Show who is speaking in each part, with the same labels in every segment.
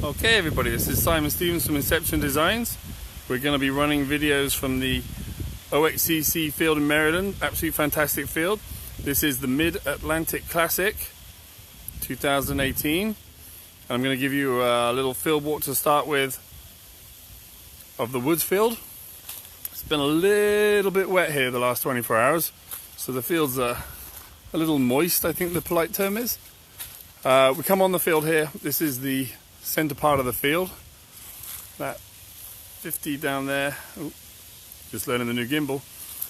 Speaker 1: Okay everybody, this is Simon Stevens from Inception Designs. We're going to be running videos from the OXCC field in Maryland. Absolutely fantastic field. This is the Mid-Atlantic Classic 2018. I'm going to give you a little field walk to start with of the Woods field. It's been a little bit wet here the last 24 hours, so the field's a little moist, I think the polite term is. We come on the field here. This is the center part of the field. That 50 down there, just learning the new gimbal.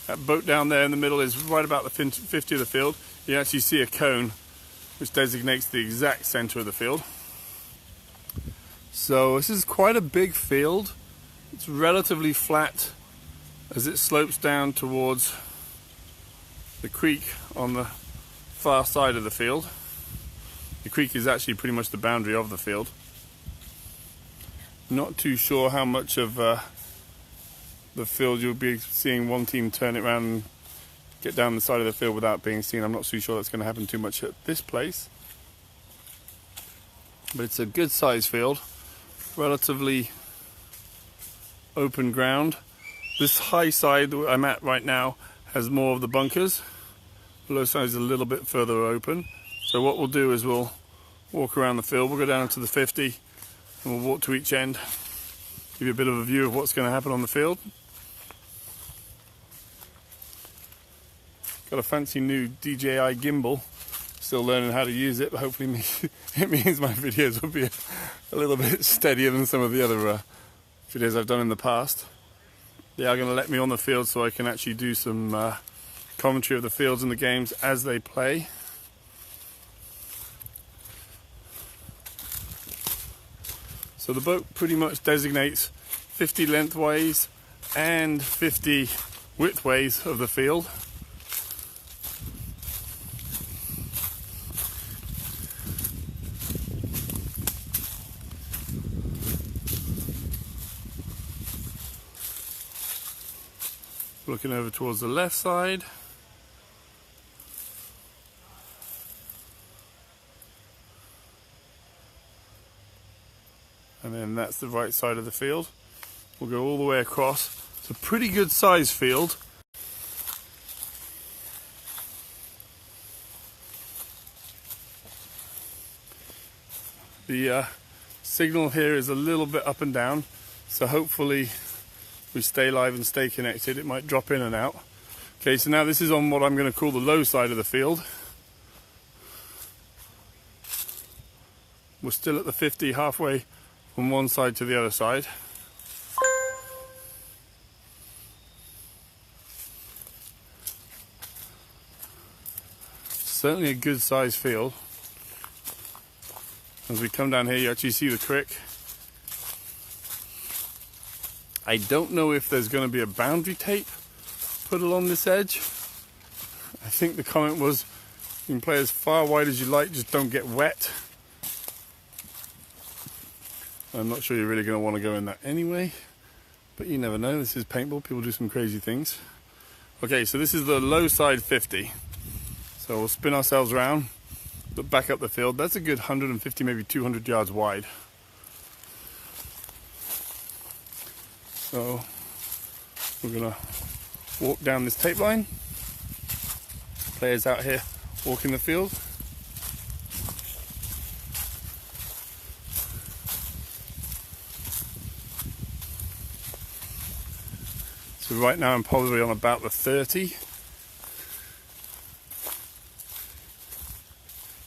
Speaker 1: That boat down there in the middle is right about the 50 of the field. You actually see a cone which designates the exact center of the field. So this is quite a big field. It's relatively flat as it slopes down towards the creek on the far side of the field. The creek is actually pretty much the boundary of the field. Not too sure how much of the field you'll be seeing one team turn it around and get down the side of the field without being seen. I'm not too sure that's going to happen too much at this place. But it's a good sized field, relatively open ground. This high side that I'm at right now has more of the bunkers. The low side is a little bit further open. So what we'll do is we'll walk around the field. We'll go down to the 50 and we'll walk to each end, give you a bit of a view of what's going to happen on the field. Got a fancy new DJI gimbal, still learning how to use it, but hopefully it means my videos will be a little bit steadier than some of the other videos I've done in the past. They are going to let me on the field so I can actually do some commentary of the fields and the games as they play. So the boat pretty much designates 50 lengthways and 50 widthways of the field. Looking over towards the left side. And then that's the right side of the field. We'll go all the way across. It's a pretty good size field. The signal here is a little bit up and down, so hopefully we stay live and stay connected. It might drop in and out. Okay, so now this is on what I'm going to call the low side of the field. We're still at the 50, halfway from one side to the other side. Certainly a good sized field. As we come down here, you actually see the creek. I don't know if there's going to be a boundary tape put along this edge. I think the comment was you can play as far wide as you like, just don't get wet. I'm not sure you're really going to want to go in that anyway, but you never know. This is paintball, people do some crazy things. Okay, so this is the low side 50. So we'll spin ourselves around, look back up the field. That's a good 150, maybe 200 yards wide. So we're going to walk down this tape line. Players out here walking the field. So right now I'm probably on about the 30.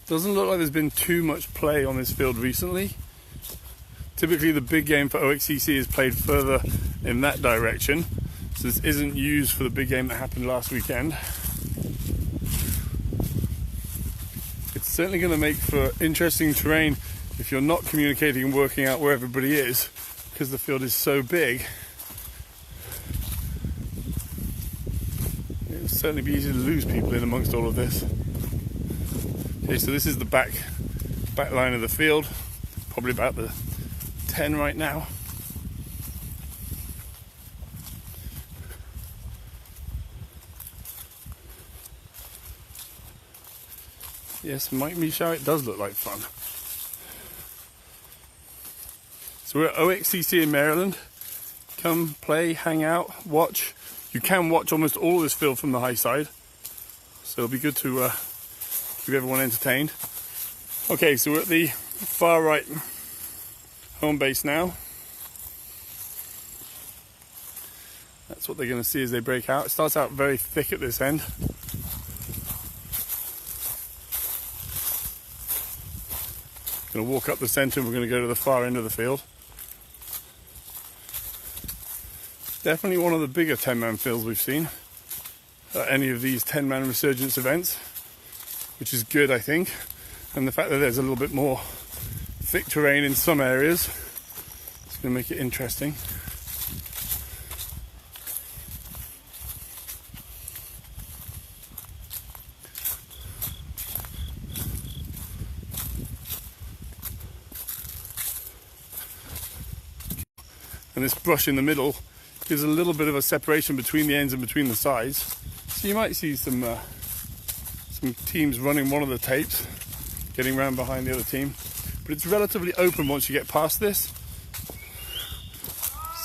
Speaker 1: Doesn't look like there's been too much play on this field recently. Typically the big game for OXCC is played further in that direction, so this isn't used for the big game that happened last weekend. It's certainly going to make for interesting terrain if you're not communicating and working out where everybody is, because the field is so big. It'll certainly be easy to lose people in amongst all of this. Okay, so this is the back line of the field, probably about the 10 right now. Yes, Mike Michaud, it does look like fun. So we're at OXCC in Maryland. Come play, hang out, watch. You can watch almost all of this field from the high side, so it'll be good to keep everyone entertained. Okay, so we're at the far right home base now. That's what they're going to see as they break out. It starts out very thick at this end. Going to walk up the centre and we're going to go to the far end of the field. Definitely one of the bigger 10-man fields we've seen at any of these 10-man resurgence events, which is good, I think. And the fact that there's a little bit more thick terrain in some areas, it's going to make it interesting. And this brush in the middle gives a little bit of a separation between the ends and between the sides. So you might see some teams running one of the tapes, getting around behind the other team. But it's relatively open once you get past this.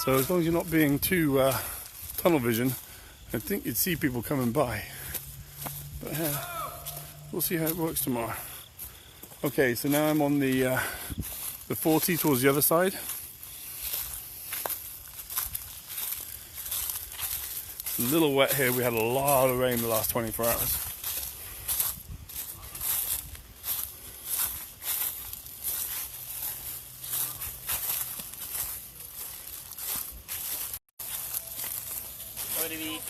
Speaker 1: So as long as you're not being too tunnel vision, I think you'd see people coming by. But we'll see how it works tomorrow. Okay, so now I'm on the 40 towards the other side. A little wet here. We had a lot of rain the last 24 hours.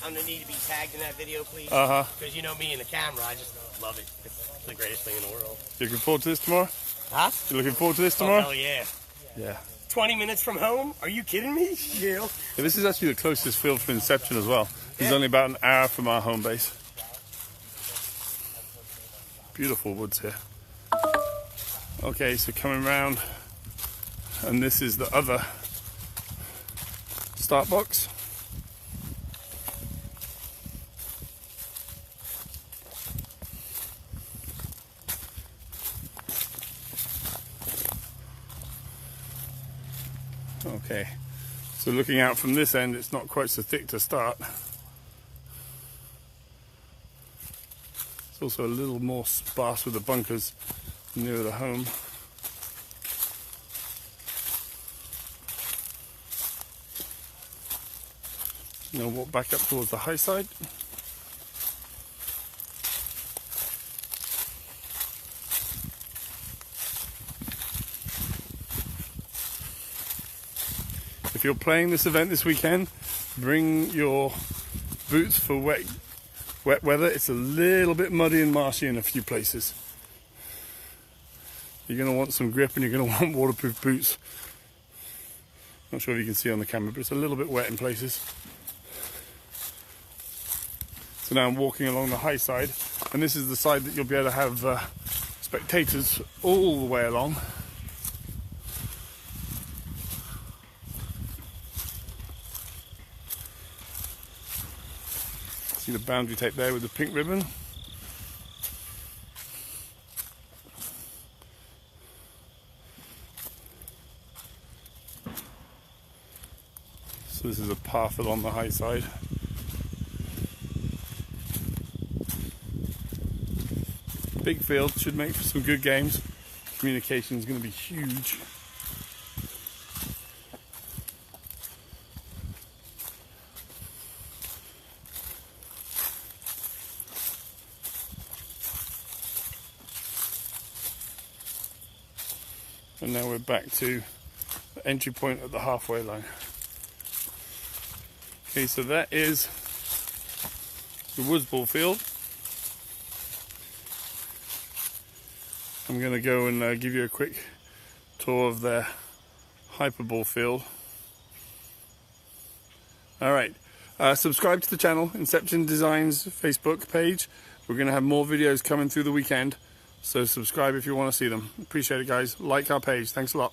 Speaker 2: I'm gonna need to be tagged in that video, please. Because you know me and the camera, I just love it. It's the greatest thing in the world.
Speaker 1: You looking forward to this tomorrow?
Speaker 2: Huh?
Speaker 1: You looking forward to this tomorrow?
Speaker 2: Oh, hell yeah.
Speaker 1: Yeah.
Speaker 2: 20 minutes from home? Are you kidding me? Yeah.
Speaker 1: Yeah, this is actually the closest field from inception as well. It's only about an hour from our home base. Beautiful woods here. Okay, so coming round, and this is the other start box. Okay, so looking out from this end, it's not quite so thick to start. It's also a little more sparse with the bunkers nearer the home. Now walk back up towards the high side. If you're playing this event this weekend, bring your boots for wet weather. It's a little bit muddy and marshy in a few places. You're going to want some grip and you're going to want waterproof boots. Not sure if you can see on the camera, but it's a little bit wet in places. So now I'm walking along the high side, and this is the side that you'll be able to have spectators all the way along. See the boundary tape there with the pink ribbon. So this is a path along the high side. Big field, should make for some good games. Communication is going to be huge. And now we're back to the entry point at the halfway line. Okay, so that is the Woods Ball field. I'm going to go and give you a quick tour of their Hyperball field. Alright, subscribe to the channel, Inception Designs Facebook page. We're going to have more videos coming through the weekend. So subscribe if you want to see them. Appreciate it, guys. Like our page. Thanks a lot.